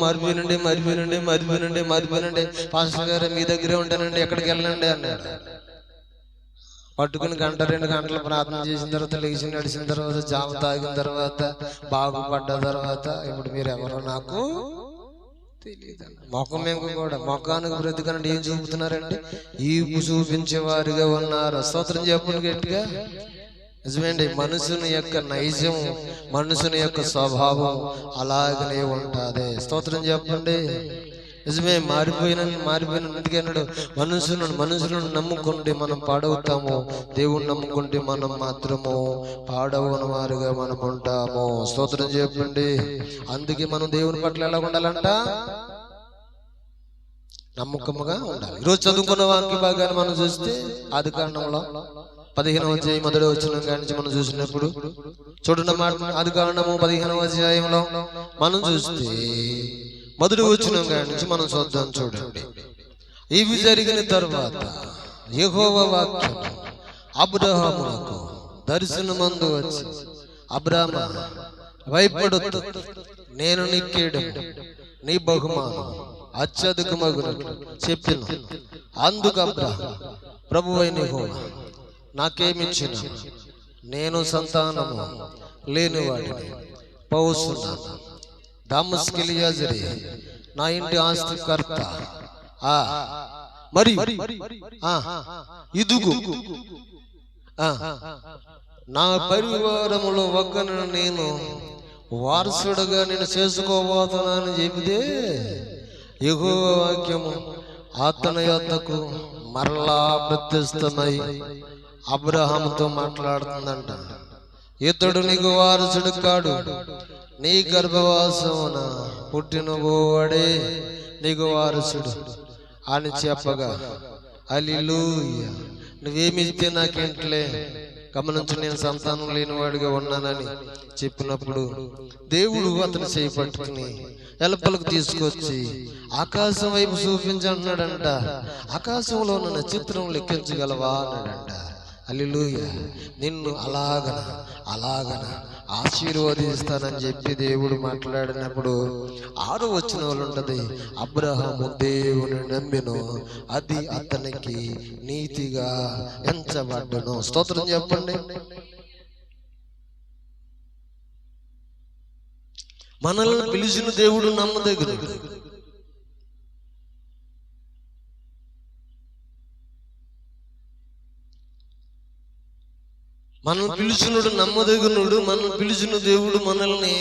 మరిపోయినండి pastor గారు మీ దగ్గరే ఉంటానండి, ఎక్కడికి వెళ్ళండి అన్నాడు. పట్టుకుని 1-2 గంటలు ప్రార్థన చేసిన తర్వాత, లేచి నడిచిన తర్వాత, జామ తాగిన తర్వాత, బాగుపడ్డ తర్వాత, ఇప్పుడు మీరు ఎవరో నాకు తెలియదు. మొఖానికి బ్రతికనండి ఏం చూపుతున్నారండి? ఈపు చూపించే వారిగా ఉన్నారు. స్తోత్రం చెప్పండి గట్టిగా. నిజమేండి, మనుషుని యొక్క నైజం, మనుషుని యొక్క స్వభావం అలాగనే ఉంటుంది. స్తోత్రం చెప్పండి. నిజమే, మారిపోయిన అందుకే అన్నాడు, మనుషులను నమ్ముకుంటే మనం పాడవుతాము, దేవుణ్ణి నమ్ముకుంటే మనం మాత్రము పాడవని వారుగా మనం ఉంటాము. స్తోత్రం చెప్పండి. అందుకే మనం దేవుని పట్ల ఎలా ఉండాలంట? నమ్మకముగా ఉండాలి. ఈరోజు చదువుకున్న వాక్య భాగాన్ని మనం చూస్తే ఆదికాండంలో 15వ అధ్యాయం 1వ వచనం నుంచి మనం చూసినప్పుడు చూడండి, ఆదికాండము 15వ అధ్యాయంలో మనం చూస్తే 1వ వచనం నుంచి మనం చూద్దాం. చూడండి, ఇవి జరిగిన తర్వాత యెహోవా వాక్యం అబ్రహామునకు దర్శనమందు వచ్చి, అబ్రామా భయపడొద్దు, నేను నీకేయడం నీ బహుమానం అత్యధికమగునట్లు చెప్పిన. అందుకు అబ్రాహాము, ప్రభువైన యెహోవా నాకేమిచ్చిన, నేను సంతానము లేనివాడిని పోస్తున్నాను. దమస్కెలియాజరే నా ఇంటి ఆస్తికర్త. మరి ఇదుగు నా పరివారములో ఒకరిని నేను వారసుడుగా నేను చేసుకోబోతున్నానని చెబితే, యెహోవా వాక్యము అతని యొద్దకు మరలా ప్రత్యక్షమై అబ్రహాముతో మాట్లాడుతుందంట. ఇతడు నీకు వారసుడు కాడు, నీ గర్భవాసమున పుట్టిన వాడే నీకు వారసుడు అని చెప్పగా, హల్లెలూయా, నువ్వేమిస్తే నాకేంట్లే, గమనించి నేను సంతానం లేనివాడిగా ఉన్నానని చెప్పినప్పుడు దేవుడు అతను చేయి పట్టుకుని ఎలపలకు తీసుకొచ్చి ఆకాశం వైపు చూపించంటున్నాడంట. ఆకాశంలో ఉన్న నక్షత్రం లెక్కించగలవా అన్నాడంట. హల్లెలూయా, నిన్ను అలాగన ఆశీర్వదిస్తానని చెప్పి దేవుడు మాట్లాడినప్పుడు 6వ వచనంలో ఉంటది, అబ్రహాము దేవుని నమ్మెను, అది అతనికి నీతిగా ఎంచబడ్డను. స్తోత్రం చెప్పండి. మనల్ని పిలిచిన దేవుడు నమ్మదగినడు. మనం పిలిచినడు నమ్మదగినడు. మనం పిలిచిన దేవుడు మనల్ని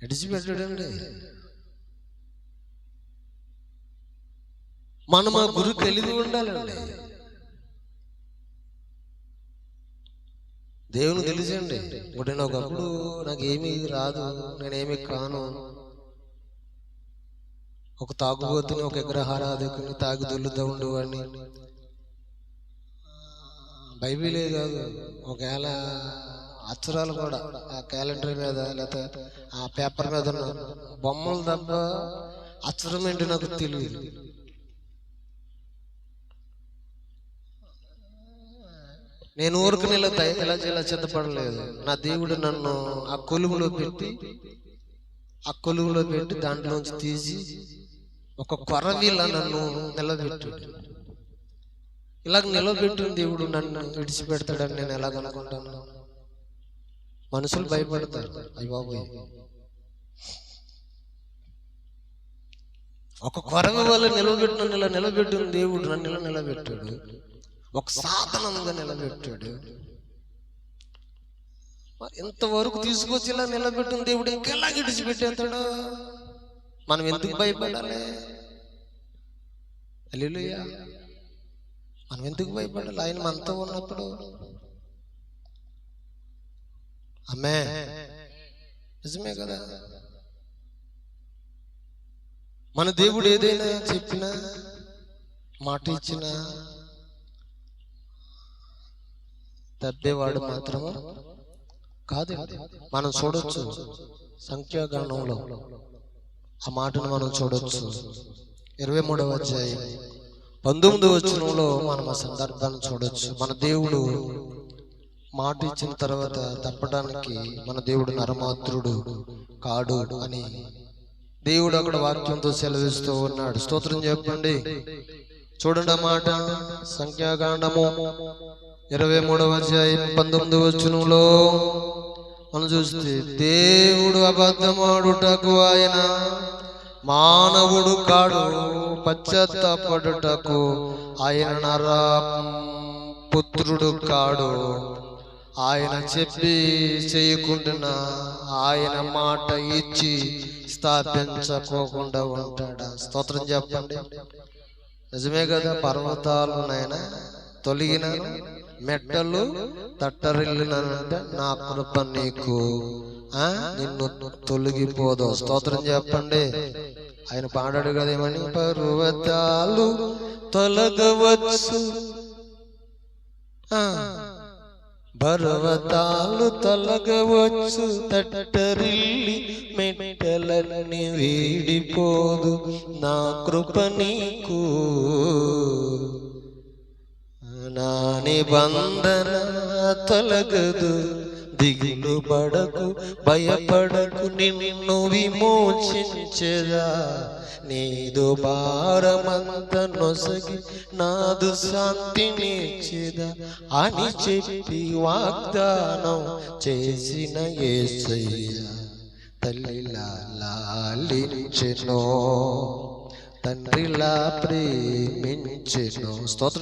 విడిచిపెట్టాడండి. మనం ఆ గురు కలిగి ఉండాలండి. దేవుని తెలిసండి. ఇప్పుడు నేను ఒకప్పుడు నాకు ఏమీ రాదు, నేనేమి కాను, ఒక తాగుబోతుని, ఒక విగ్రహారాధకుని, తాగి దొల్లుతూ ఉండేవాడిని. బైబిలే కాదు, ఒకవేళ అక్షరాలు కూడా ఆ క్యాలెండర్ మీద లేకపోతే ఆ పేపర్ మీద ఉన్న బొమ్మలు తప్ప అక్షరం ఏంటి నాకు తెలియదు. నేను ఊరికి ఇలా సిద్ధపడలేదు. నా దేవుడు నన్ను ఆ కొలువులో పెట్టి దాంట్లోంచి తీసి ఒక కొరవీలా నన్ను నిలబెట్టాడు. ఇలాగ నిలబెట్టిన దేవుడు నన్ను విడిచిపెడతాడని నేను ఎలాగనుకుంటాను? మనుషులు భయపడతారు, అయ్య బాబోయ్, ఒక కొరవి వల్ల నిలబెట్టిన దేవుడు నన్ను ఇలా నిలబెట్టాడు, ఒక సాధనంగా నిలబెట్టాడు. ఇంతవరకు తీసుకొచ్చి ఇలా నిలబెట్టిన దేవుడు ఇంకెలా విడిచిపెట్టేస్తాడు? మనం ఎందుకు భయపడాలి? హల్లెలూయా, మనం ఎందుకు భయపడాలి? ఆయన మనతో ఉన్నప్పుడు. అమ్మే, నిజమే కదా. మన దేవుడు ఏదైనా చెప్పినా, మాట ఇచ్చినా తప్పేవాడు మాత్రము కాదు. మనం చూడొచ్చు సంఖ్యాకాండంలో ఆ మాటను మనం చూడొచ్చు. 23వ అధ్యాయం 19వ వచనంలో మనం ఆ సందర్భాన్ని చూడొచ్చు. మన దేవుడు మాట ఇచ్చిన తర్వాత తప్పడానికి మన దేవుడు నరమాత్రుడు కాడు అని దేవుడు అక్కడ వాక్యంతో సెలవిస్తూ ఉన్నాడు. స్తోత్రం చెప్పండి. చూడండి ఆ మాట, సంఖ్యాకాండము 23వ అధ్యాయం 19వ వచనంలో మనం చూస్తే, దేవుడు అబద్ధమాడుటకు ఆయన మానవుడు కాడు, పశ్చాత్తాపడుటకు ఆయన నర పుత్రుడు కాడు. ఆయన చెప్పి చేయకుండా ఆయన మాట ఇచ్చి స్థాపించకోకుండా ఉంటాడా? స్తోత్రం చెప్పండి. నిజమే కదా, పర్వతాలు నాయన తొలగిన మెట్టలు తట్టరిల్లినంటే నా కృప నీకు నిన్ను తొలగిపోదు. స్తోత్రం చెప్పండి. ఆయన పాడాడు కదా, ఏమని? పర్వతాలు తొలగవచ్చు, పర్వతాలు తొలగవచ్చు, తట్టరిల్లి మెట్టలన్నీ వీడిపోదు, నా కృప నీకు. నా నిబంధన తొలగదు, దిగులు పడకు, భయపడకు, నిన్ను విమోచించెదా, నీదు భారమంత నొసగి నాదు శాంతినిచ్చెదా అని చెప్పి వాగ్దానం చేసిన యేసయ్య తల్లిలా లాలించెను, తండ్రిలా ప్రేమించెను. స్తోత్రం.